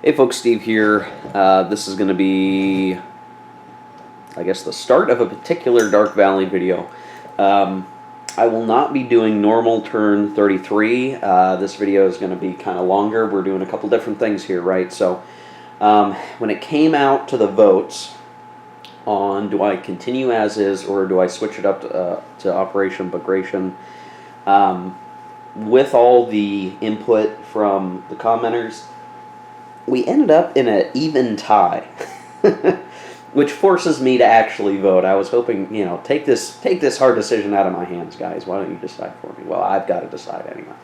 Hey folks, Steve here. This is going to be, I guess, the start of a particular Dark Valley video. I will not be doing normal turn 33. This video is going to be kind of longer. We're doing a couple different things here, right? So when it came out to the votes on do I continue as is or do I switch it up to Operation Bagration, with all the input from the commenters, we ended up in an even tie, which forces me to actually vote. I was hoping, take this hard decision out of my hands, guys. Why don't you decide for me? Well, I've got to decide anyway.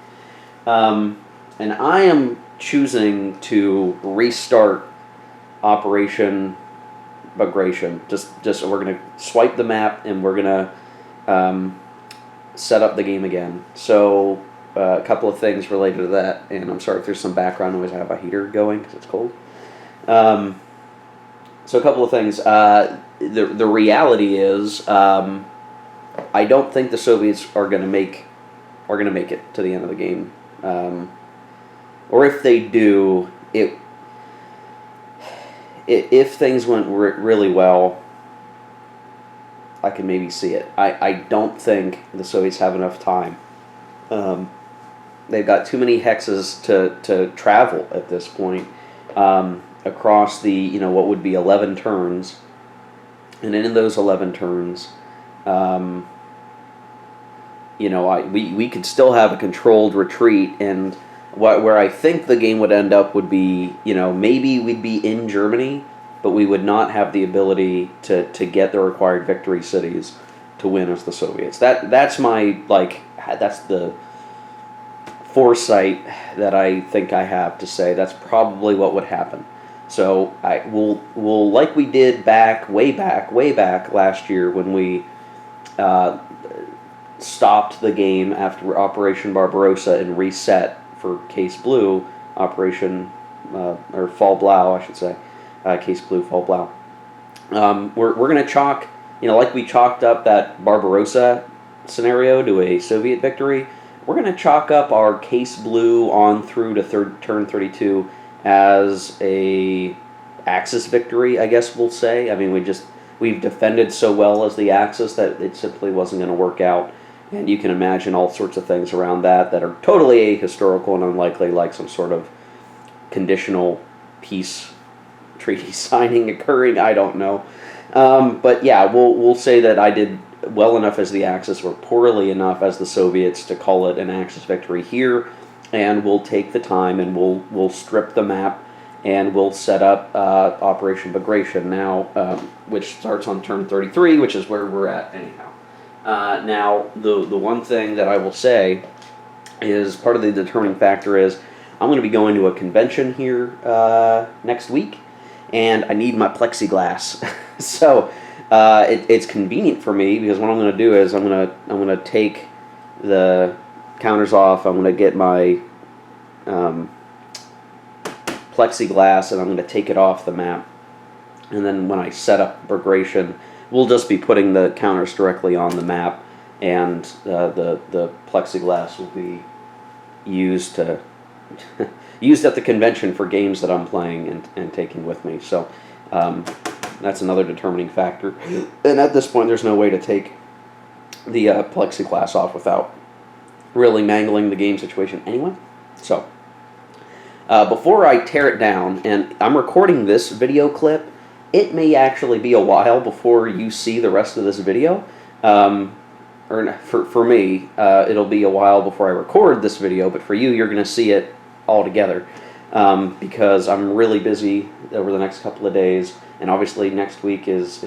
And I am choosing to restart Operation Bagration. Just we're gonna swipe the map and we're gonna set up the game again. So. A couple of things related to that, and I'm sorry if there's some background noise. I have a heater going because it's cold. So a couple of things. The reality is, I don't think the Soviets are going to make it to the end of the game, or if they do, if things went really well, I can maybe see it. I don't think the Soviets have enough time. They've got too many hexes to travel at this point across the what would be 11 turns, and in those 11 turns, we could still have a controlled retreat, and where I think the game would end up would be maybe we'd be in Germany, but we would not have the ability to get the required victory cities to win as the Soviets. That's my that's the foresight that I think I have to say that's probably what would happen. So we'll like we did way back last year when we stopped the game after Operation Barbarossa and reset for Case Blue Operation or Fall Blau, I should say, Case Blue Fall Blau. We're gonna chalk like we chalked up that Barbarossa scenario to a Soviet victory. We're going to chalk up our Case Blue on through to turn 32 as a Axis victory, I guess we'll say. I mean, we've defended so well as the Axis that it simply wasn't going to work out. And you can imagine all sorts of things around that are totally ahistorical and unlikely, like some sort of conditional peace treaty signing occurring. I don't know. But yeah, we'll say that I did well enough as the Axis, or poorly enough as the Soviets, to call it an Axis victory here, and we'll take the time and we'll strip the map and we'll set up Operation Bagration now, which starts on turn 33, which is where we're at anyhow. Now, the one thing that I will say is part of the determining factor is I'm going to be going to a convention here next week, and I need my plexiglass. So it's convenient for me because what I'm going to do is I'm going to take the counters off. I'm going to get my plexiglass and I'm going to take it off the map. And then when I set up Bagration, we'll just be putting the counters directly on the map, and the plexiglass will be used used at the convention for games that I'm playing and taking with me. So. That's another determining factor. And at this point, there's no way to take the plexiglass off without really mangling the game situation anyway. So, before I tear it down, and I'm recording this video clip, it may actually be a while before you see the rest of this video. Or for me, it'll be a while before I record this video, but for you, you're going to see it all together. Because I'm really busy over the next couple of days, and obviously next week is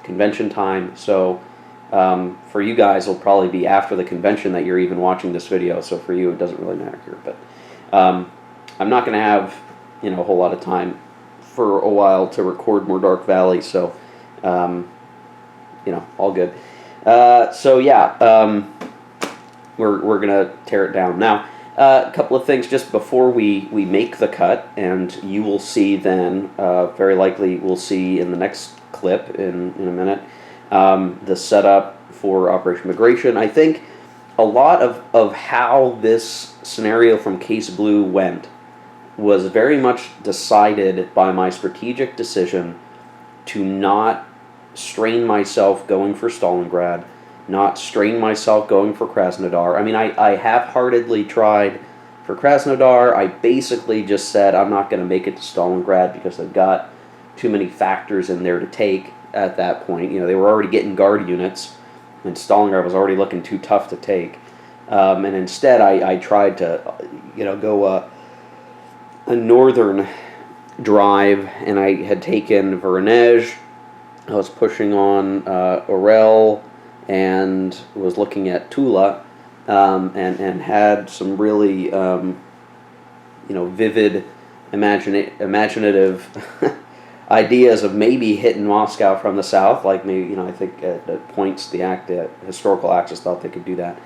convention time, so for you guys it'll probably be after the convention that you're even watching this video, so for you it doesn't really matter here, but I'm not going to have a whole lot of time for a while to record more Dark Valley, so all good. So yeah, we're going to tear it down. Now, a couple of things just before we make the cut, and you will see then, very likely we'll see in the next clip in a minute, the setup for Operation Bagration. I think a lot of how this scenario from Case Blue went was very much decided by my strategic decision to not strain myself going for Stalingrad, not strain myself going for Krasnodar. I mean, I half-heartedly tried for Krasnodar. I basically just said I'm not going to make it to Stalingrad because they've got too many factors in there to take at that point. You know, they were already getting guard units, and Stalingrad was already looking too tough to take. And instead, I tried to, go a northern drive, and I had taken Voronezh. I was pushing on Orel, and was looking at Tula, and had some really, vivid, imaginative ideas of maybe hitting Moscow from the south. Like maybe, I think at points the historical Axis thought they could do that.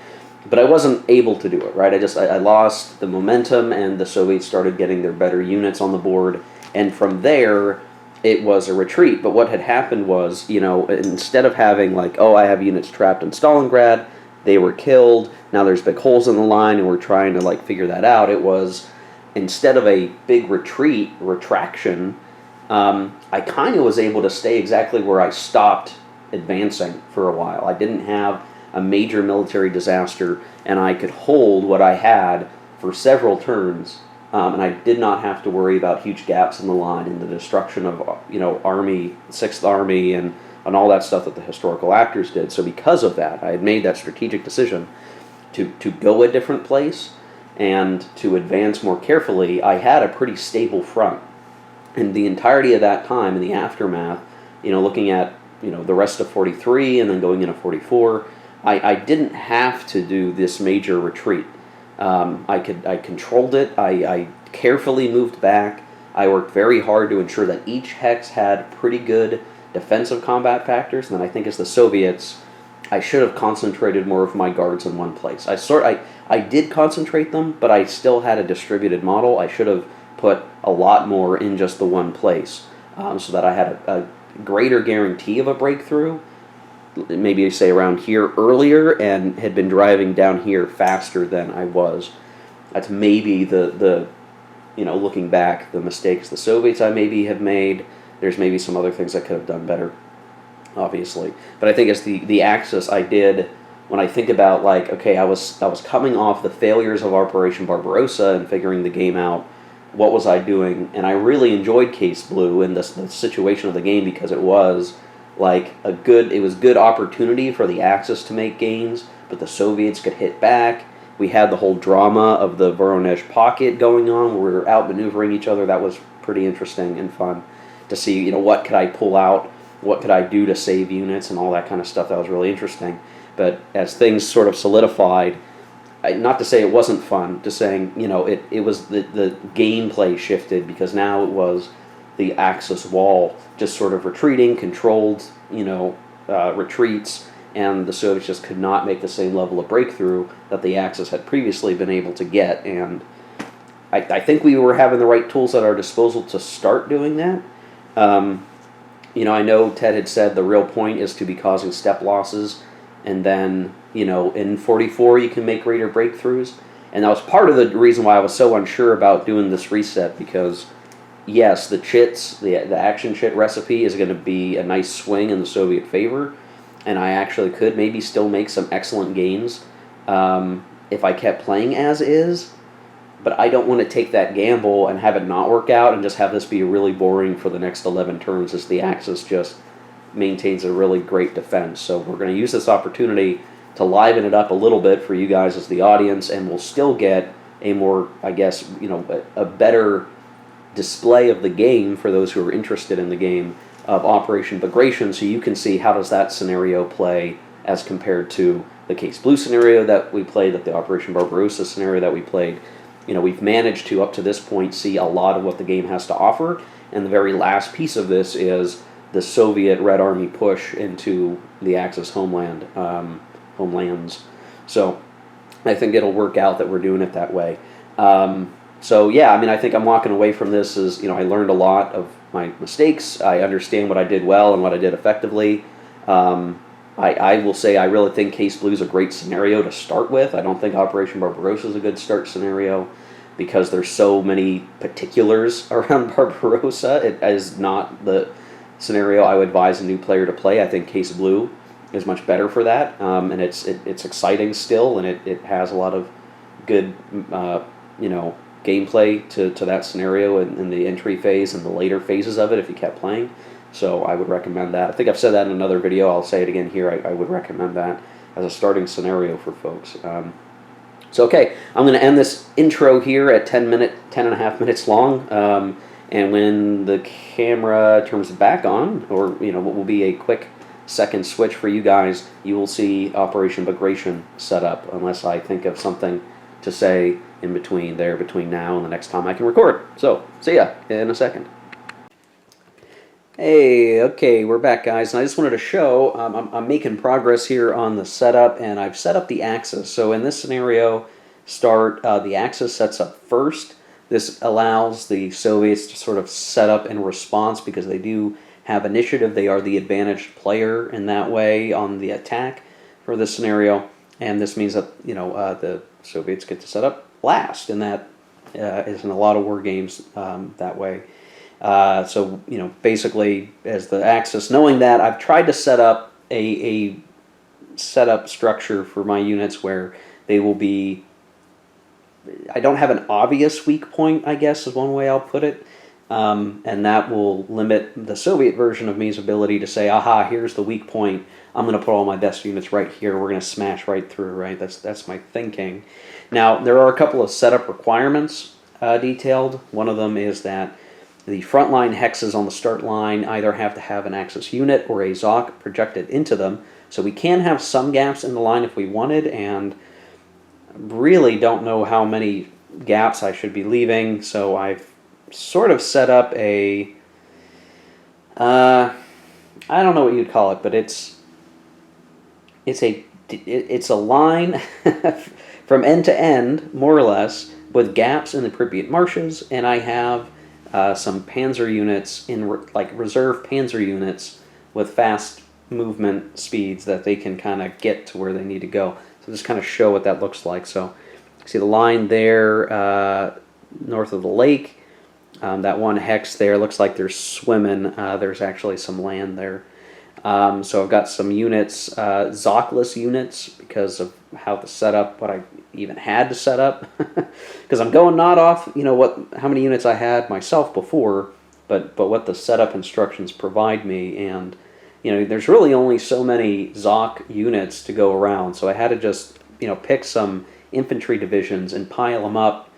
But I wasn't able to do it, right? I lost the momentum, and the Soviets started getting their better units on the board. And from there, it was a retreat. But what had happened was, instead of having like, oh, I have units trapped in Stalingrad, they were killed, now there's big holes in the line, and we're trying to like figure that out. It was, instead of a big retraction, I kind of was able to stay exactly where I stopped advancing for a while. I didn't have a major military disaster, and I could hold what I had for several turns, and I did not have to worry about huge gaps in the line and the destruction of Army, 6th Army, and all that stuff that the historical actors did. So because of that, I had made that strategic decision to go a different place and to advance more carefully. I had a pretty stable front, and the entirety of that time in the aftermath, looking at the rest of 43 and then going into 44, I didn't have to do this major retreat. I controlled it. I carefully moved back. I worked very hard to ensure that each hex had pretty good defensive combat factors. And then I think as the Soviets, I should have concentrated more of my guards in one place. I did concentrate them, but I still had a distributed model. I should have put a lot more in just the one place, so that I had a greater guarantee of a breakthrough. Maybe say around here earlier, and had been driving down here faster than I was. That's maybe the looking back, the mistakes the Soviets I maybe have made. There's maybe some other things I could have done better, obviously. But I think as the Axis, I did, when I think about like, okay, I was coming off the failures of Operation Barbarossa and figuring the game out. What was I doing? And I really enjoyed Case Blue and the situation of the game, because it was like it was good opportunity for the Axis to make gains, but the Soviets could hit back. We had the whole drama of the Voronezh pocket going on, where we were outmaneuvering each other. That was pretty interesting and fun to see, what could I pull out, what could I do to save units, and all that kind of stuff. That was really interesting. But as things sort of solidified, not to say it wasn't fun, just saying, it was the gameplay shifted, because now it was the Axis wall just sort of retreating, controlled, retreats, and the Soviets just could not make the same level of breakthrough that the Axis had previously been able to get. And I think we were having the right tools at our disposal to start doing that. I know Ted had said the real point is to be causing step losses, and then, in 44 you can make greater breakthroughs. And that was part of the reason why I was so unsure about doing this reset, because yes, the chits, the action chit recipe is going to be a nice swing in the Soviet favor, and I actually could maybe still make some excellent gains if I kept playing as is, but I don't want to take that gamble and have it not work out and just have this be really boring for the next 11 turns, as the Axis just maintains a really great defense. So we're going to use this opportunity to liven it up a little bit for you guys as the audience, and we'll still get a more, I guess, a better display of the game for those who are interested in the game of Operation Bagration, so you can see how does that scenario play as compared to the Case Blue scenario that we played, that the Operation Barbarossa scenario that we played. We've managed to, up to this point, see a lot of what the game has to offer, and the very last piece of this is the Soviet Red Army push into the Axis homelands. So I think it'll work out that we're doing it that way. So yeah, I think I'm walking away from this as, I learned a lot of my mistakes. I understand what I did well and what I did effectively. I will say I really think Case Blue is a great scenario to start with. I don't think Operation Barbarossa is a good start scenario. because there's so many particulars around Barbarossa. It is not the scenario I would advise a new player to play. I think Case Blue is much better for that, and it's exciting still, and it has a lot of good gameplay to that scenario in the entry phase and the later phases of it if you kept playing. So I would recommend that. I think I've said that in another video. I'll say it again here. I would recommend that as a starting scenario for folks. So okay, I'm going to end this intro here at 10 and a half minutes long. And when the camera turns back on, or what will be a quick second switch for you guys, you will see Operation Bagration set up, unless I think of something to say in between now and the next time I can record. So, see ya in a second. Hey, okay, we're back, guys, and I just wanted to show, I'm making progress here on the setup, and I've set up the axis. So in this scenario, the axis sets up first. This allows the Soviets to sort of set up in response because they do have initiative. They are the advantaged player in that way on the attack for this scenario, and this means that the Soviets get to set up last, and that is in a lot of war games that way. So basically, as the axis, knowing that, I've tried to set up a setup structure for my units where they will be. I don't have an obvious weak point, I guess, is one way I'll put it. And that will limit the Soviet version of me's ability to say, aha, here's the weak point. I'm going to put all my best units right here. We're going to smash right through, right? That's my thinking. Now, there are a couple of setup requirements detailed. One of them is that the frontline hexes on the start line either have to have an Axis unit or a ZOC projected into them. So we can have some gaps in the line if we wanted, and really don't know how many gaps I should be leaving, so I've sort of set up a I don't know what you'd call it, but it's a line from end to end, more or less, with gaps in the Pripyat marshes, and I have some panzer units like reserve panzer units with fast movement speeds that they can kind of get to where they need to go. So just kind of show what that looks like. So see the line there north of the lake. That one hex there looks like they're swimming. There's actually some land there. So I've got some units, Zockless units, because of how the setup, what I even had to set up. Because I'm going not off, how many units I had myself before, but what the setup instructions provide me. And there's really only so many ZOC units to go around, so I had to just, pick some infantry divisions and pile them up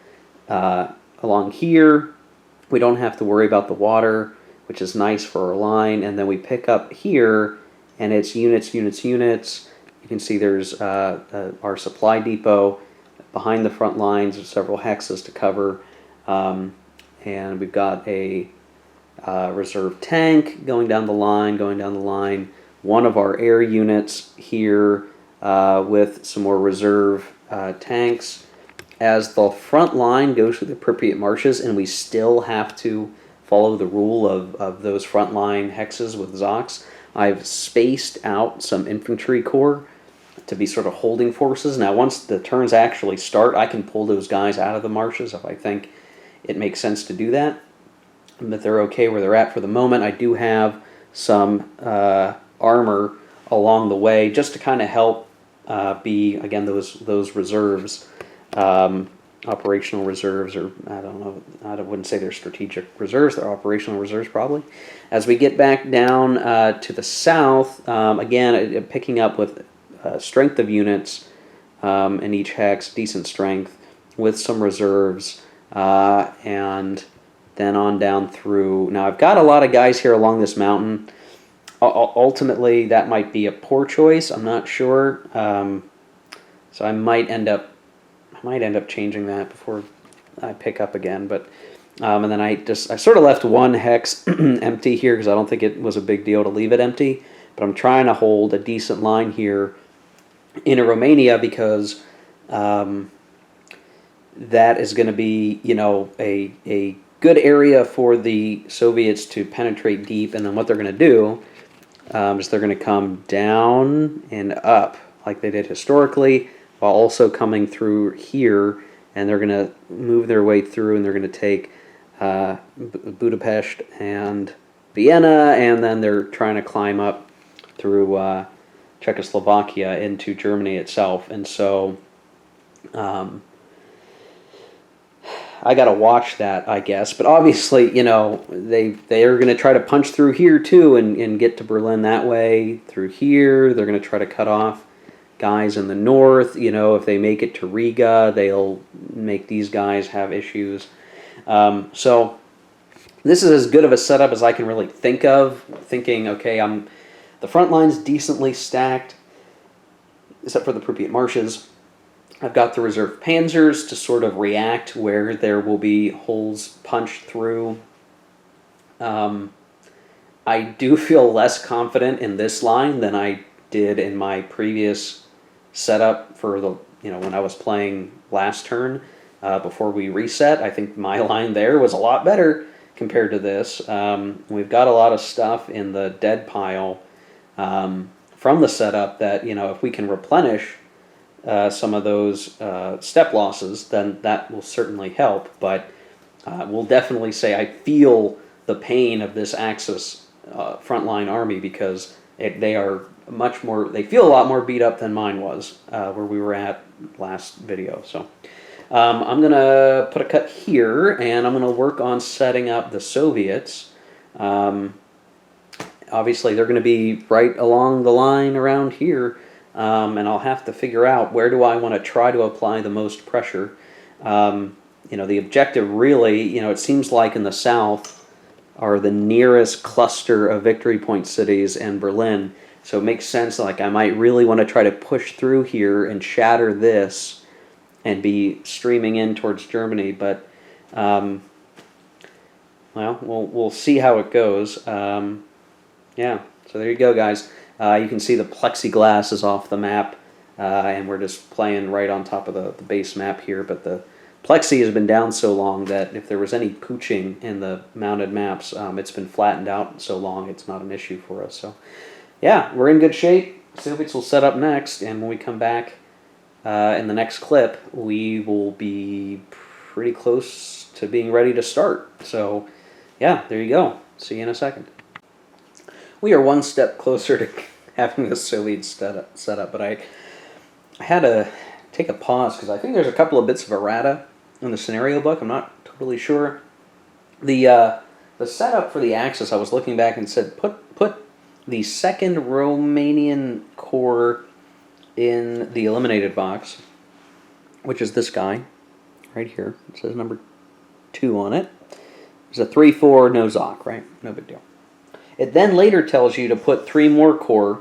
along here. We don't have to worry about the water, which is nice for our line, and then we pick up here, and it's units. You can see there's our supply depot behind the front lines. There's several hexes to cover, and we've got a reserve tank going down the line, one of our air units here with some more reserve tanks. As the front line goes through the Pripyat marshes, and we still have to follow the rule of those front line hexes with ZOCs, I've spaced out some infantry corps to be sort of holding forces. Now once the turns actually start, I can pull those guys out of the marshes if I think it makes sense to do that. But they're okay where they're at for the moment. I do have some armor along the way just to kind of help be, again, those reserves, operational reserves, or I don't know, I wouldn't say they're strategic reserves, they're operational reserves probably. As we get back down to the south, again, picking up with strength of units in each hex, decent strength, with some reserves, and then on down through. Now I've got a lot of guys here along this mountain. Ultimately, that might be a poor choice. I'm not sure. So I might end up changing that before I pick up again. But and then I sort of left one hex empty here because I don't think it was a big deal to leave it empty. But I'm trying to hold a decent line here in Romania because that is going to be, a good area for the Soviets to penetrate deep. And then what they're going to do is they're going to come down and up like they did historically, while also coming through here and they're going to move their way through, and they're going to take Budapest and Vienna, and then they're trying to climb up through Czechoslovakia into Germany itself. And so I got to watch that, I guess. But obviously, they are going to try to punch through here too and get to Berlin that way through here. They're going to try to cut off guys in the north. If they make it to Riga, they'll make these guys have issues. So this is as good of a setup as I can really think of. Thinking, okay, the front line's decently stacked, except for the Pripyat marshes. I've got the reserve panzers to sort of react where there will be holes punched through. I do feel less confident in this line than I did in my previous setup for when I was playing last turn before we reset. I think my line there was a lot better compared to this. We've got a lot of stuff in the dead pile from the setup that, if we can replenish some of those step losses, then that will certainly help. But we'll definitely say I feel the pain of this Axis frontline army because they feel a lot more beat up than mine was where we were at last video. So I'm going to put a cut here, and I'm going to work on setting up the Soviets. Obviously, they're going to be right along the line around here. And I'll have to figure out where do I want to try to apply the most pressure. The objective really, it seems like in the south are the nearest cluster of victory point cities and Berlin. So it makes sense, like I might really want to try to push through here and shatter this and be streaming in towards Germany. But, well, we'll see how it goes. Yeah, so there you go, guys. You can see the plexiglass is off the map, and we're just playing right on top of the base map here. But the plexi has been down so long that if there was any pooching in the mounted maps, it's been flattened out so long it's not an issue for us. So, yeah, we're in good shape. Soviets will set up next, and when we come back in the next clip, we will be pretty close to being ready to start. So, yeah, there you go. See you in a second. We are one step closer to having the Soviet set up, but I had to take a pause because I think there's a couple of bits of errata in the scenario book. I'm not totally sure. The setup for the Axis, I was looking back and said put the second Romanian corps in the eliminated box, which is this guy right here. It says number 2 on it. There's a 3-4, no Zoc, right? No big deal. It then later tells you to put 3 more corps,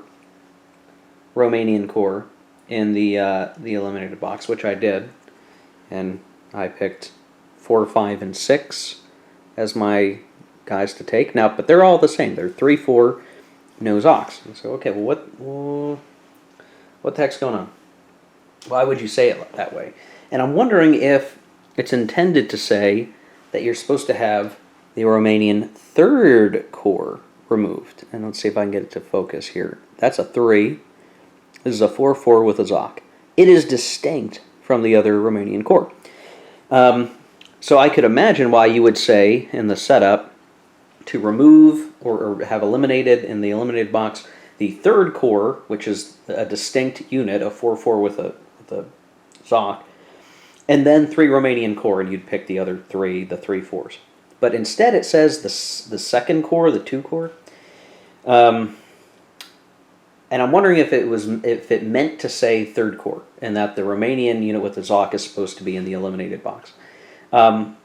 Romanian corps, in the eliminated box, which I did. And I picked 4, 5, and 6 as my guys to take. Now, but they're all the same. They're 3, 4, no Zocs. And so, okay, well, what the heck's going on? Why would you say it that way? And I'm wondering if it's intended to say that you're supposed to have the Romanian 3rd corps removed. And let's see if I can get it to focus here. That's a 3. This is a 4-4 with a Zoc. It is distinct from the other Romanian corps. So I could imagine why you would say in the setup to remove or have eliminated in the eliminated box the 3rd corps, which is a distinct unit, a 4-4 with a Zoc, and then 3 Romanian corps, and you'd pick the other 3, the 3-4s. But instead it says the 2nd corps, the 2 corps. And I'm wondering if it meant to say 3rd corps, and that the Romanian unit with the Zoc is supposed to be in the eliminated box. I'm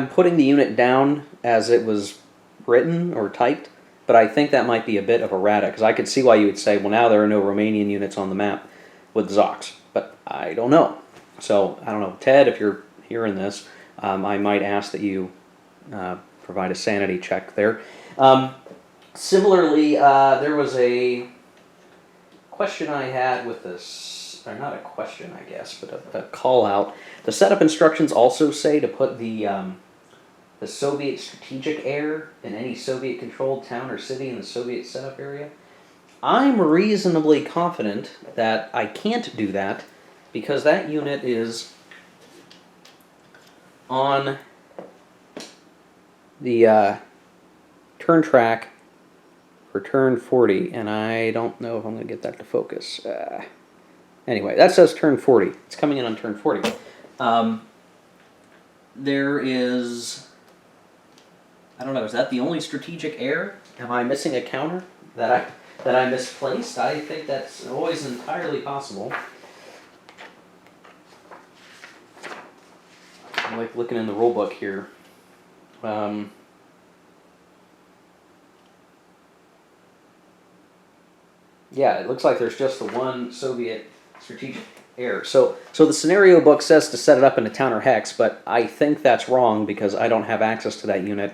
putting the unit down as it was written or typed, but I think that might be a bit of errata, because I could see why you would say, well, now there are no Romanian units on the map with Zocs, but I don't know. So, I don't know. Ted, if you're hearing this, I might ask that you provide a sanity check there. Similarly, there was a question I had with this, or not a question, I guess, but a call out. The setup instructions also say to put the Soviet strategic air in any Soviet-controlled town or city in the Soviet setup area. I'm reasonably confident that I can't do that because that unit is on the turn track for turn 40, and I don't know if I'm going to get that to focus. Anyway, that says turn 40. It's coming in on turn 40. There is, I don't know, is that the only strategic error? Am I missing a counter that I misplaced? I think that's always entirely possible. I like looking in the rule book here. Yeah, it looks like there's just the one Soviet strategic error. So the scenario book says to set it up in a counter hex, but I think that's wrong because I don't have access to that unit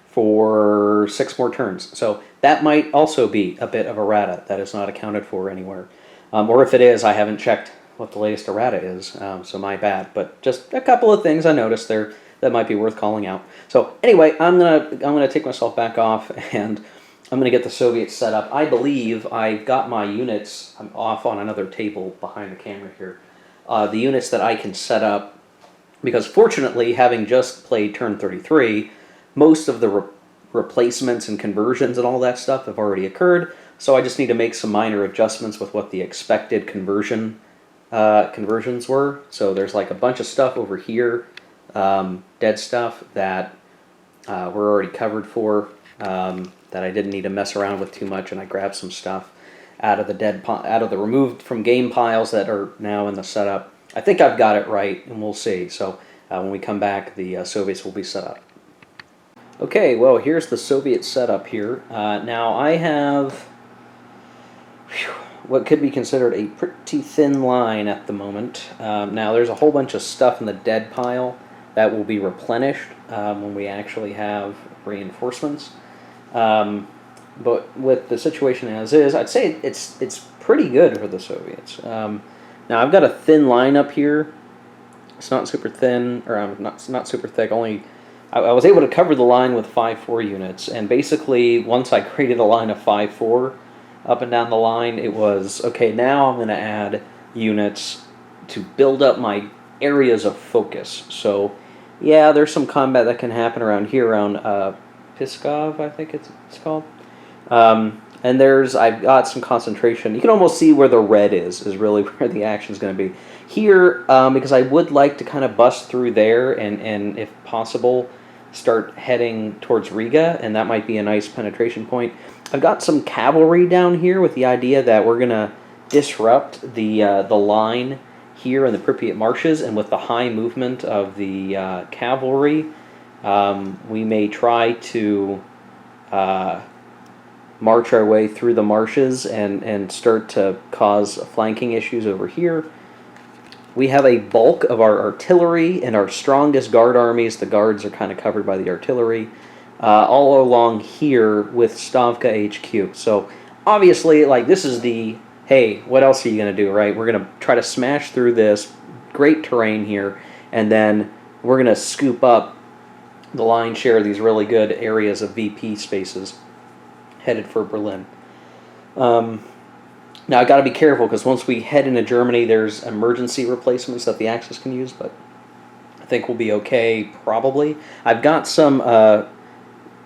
for 6 more turns. So that might also be a bit of errata that is not accounted for anywhere. Or if it is, I haven't checked what the latest errata is, so my bad. But just a couple of things I noticed there that might be worth calling out. So anyway, I'm gonna take myself back off, and I'm going to get the Soviets set up. I believe I got my units. I'm off on another table behind the camera here. The units that I can set up, because fortunately, having just played turn 33, most of the replacements and conversions and all that stuff have already occurred. So I just need to make some minor adjustments with what the expected conversions were. So there's like a bunch of stuff over here, dead stuff that we're already covered for. That I didn't need to mess around with too much, and I grabbed some stuff out of the removed from game piles that are now in the setup. I think I've got it right, and we'll see. So when we come back, the Soviets will be set up. Okay, well, here's the Soviet setup here. Now I have what could be considered a pretty thin line at the moment. Now there's a whole bunch of stuff in the dead pile that will be replenished when we actually have reinforcements. But with the situation as is, I'd say it's pretty good for the Soviets. Now I've got a thin line up here. It's not super thin, or not super thick. I was able to cover the line with 5-4 units, and basically once I created a line of 5-4 up and down the line, it was okay. Now I'm going to add units to build up my areas of focus. So yeah, there's some combat that can happen around here around Pskov, I think it's called. And I've got some concentration. You can almost see where the red is really where the action's going to be. Here, because I would like to kind of bust through there and if possible, start heading towards Riga, and that might be a nice penetration point. I've got some cavalry down here with the idea that we're going to disrupt the line here in the Pripyat marshes, and with the high movement of the cavalry, we may try to march our way through the marshes and start to cause flanking issues over here. We have a bulk of our artillery and our strongest guard armies. The guards are kind of covered by the artillery all along here with Stavka HQ. So obviously, like, this is the, hey, what else are you going to do, right? We're going to try to smash through this great terrain here, and then we're going to scoop up the lion's share of these really good areas of VP spaces headed for Berlin. Now I got to be careful because once we head into Germany, there's emergency replacements that the Axis can use, but I think we'll be okay probably. I've got some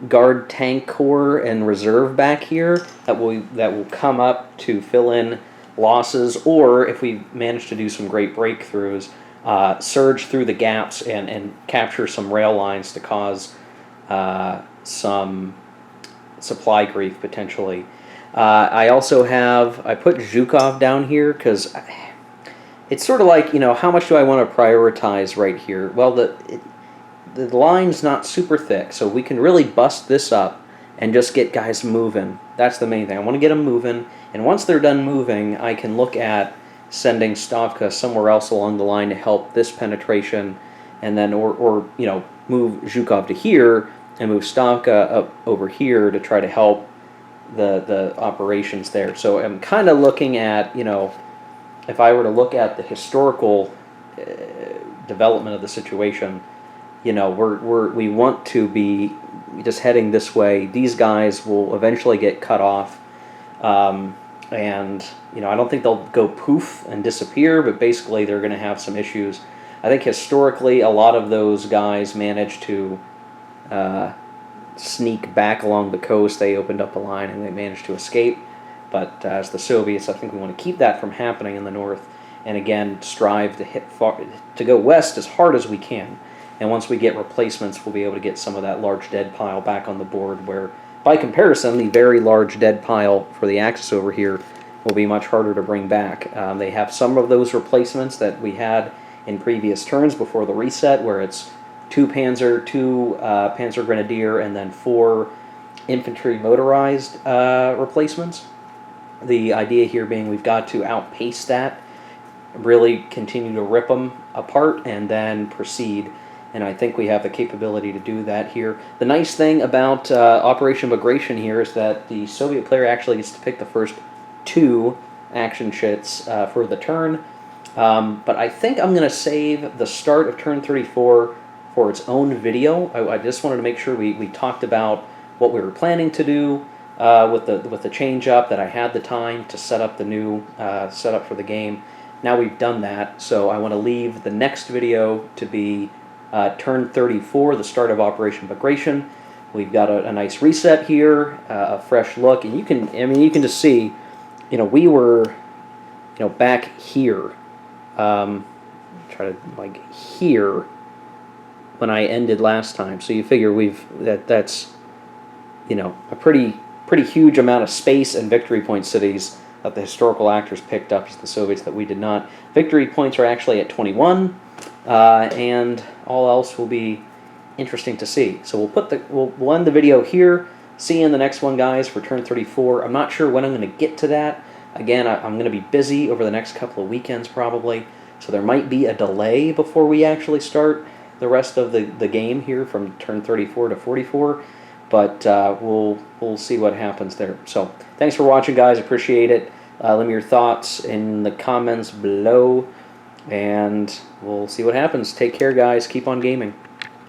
guard tank corps and reserve back here that will come up to fill in losses, or if we manage to do some great breakthroughs, surge through the gaps and capture some rail lines to cause some supply grief potentially. I also I put Zhukov down here because it's sort of like, how much do I want to prioritize right here? Well, the line's not super thick, so we can really bust this up and just get guys moving. That's the main thing. I want to get them moving, and once they're done moving, I can look at sending Stavka somewhere else along the line to help this penetration, and then or move Zhukov to here and move Stavka up over here to try to help the operations there. So I'm kind of looking at, if I were to look at the historical development of the situation, we want to be just heading this way. These guys will eventually get cut off, and I don't think they'll go poof and disappear, but basically they're going to have some issues I think historically a lot of those guys managed to sneak back along the coast. They opened up a line and they managed to escape. But as the Soviets, I think we want to keep that from happening in the north, and again strive to to go west as hard as we can. And once we get replacements, we'll be able to get some of that large dead pile back on the board. Where, by comparison, the very large dead pile for the Axis over here will be much harder to bring back. They have some of those replacements that we had in previous turns before the reset, where it's 2 Panzer, 2 Panzer Grenadier, and then 4 infantry motorized replacements. The idea here being we've got to outpace that, really continue to rip them apart, and then proceed. And I think we have the capability to do that here. The nice thing about Operation Bagration here is that the Soviet player actually gets to pick the first 2 action chits for the turn. But I think I'm going to save the start of turn 34 for its own video. I just wanted to make sure we talked about what we were planning to do with the change up, that I had the time to set up the new setup for the game. Now we've done that, so I want to leave the next video to be turn 34, the start of Operation Bagration. We've got a nice reset here, a fresh look, and you can just see, we were, back here. Try to here when I ended last time. So you figure that's a pretty huge amount of space and victory point cities that the historical actors picked up as the Soviets that we did not. Victory points are actually at 21, and all else will be interesting to see. So we'll end the video here. See you in the next one, guys, for turn 34. I'm not sure when I'm going to get to that. Again, I'm going to be busy over the next couple of weekends probably, so there might be a delay before we actually start the rest of the game here from turn 34 to 44. But we'll see what happens there. So thanks for watching, guys. Appreciate it. Let me your thoughts in the comments below, and we'll see what happens. Take care, guys. Keep on gaming.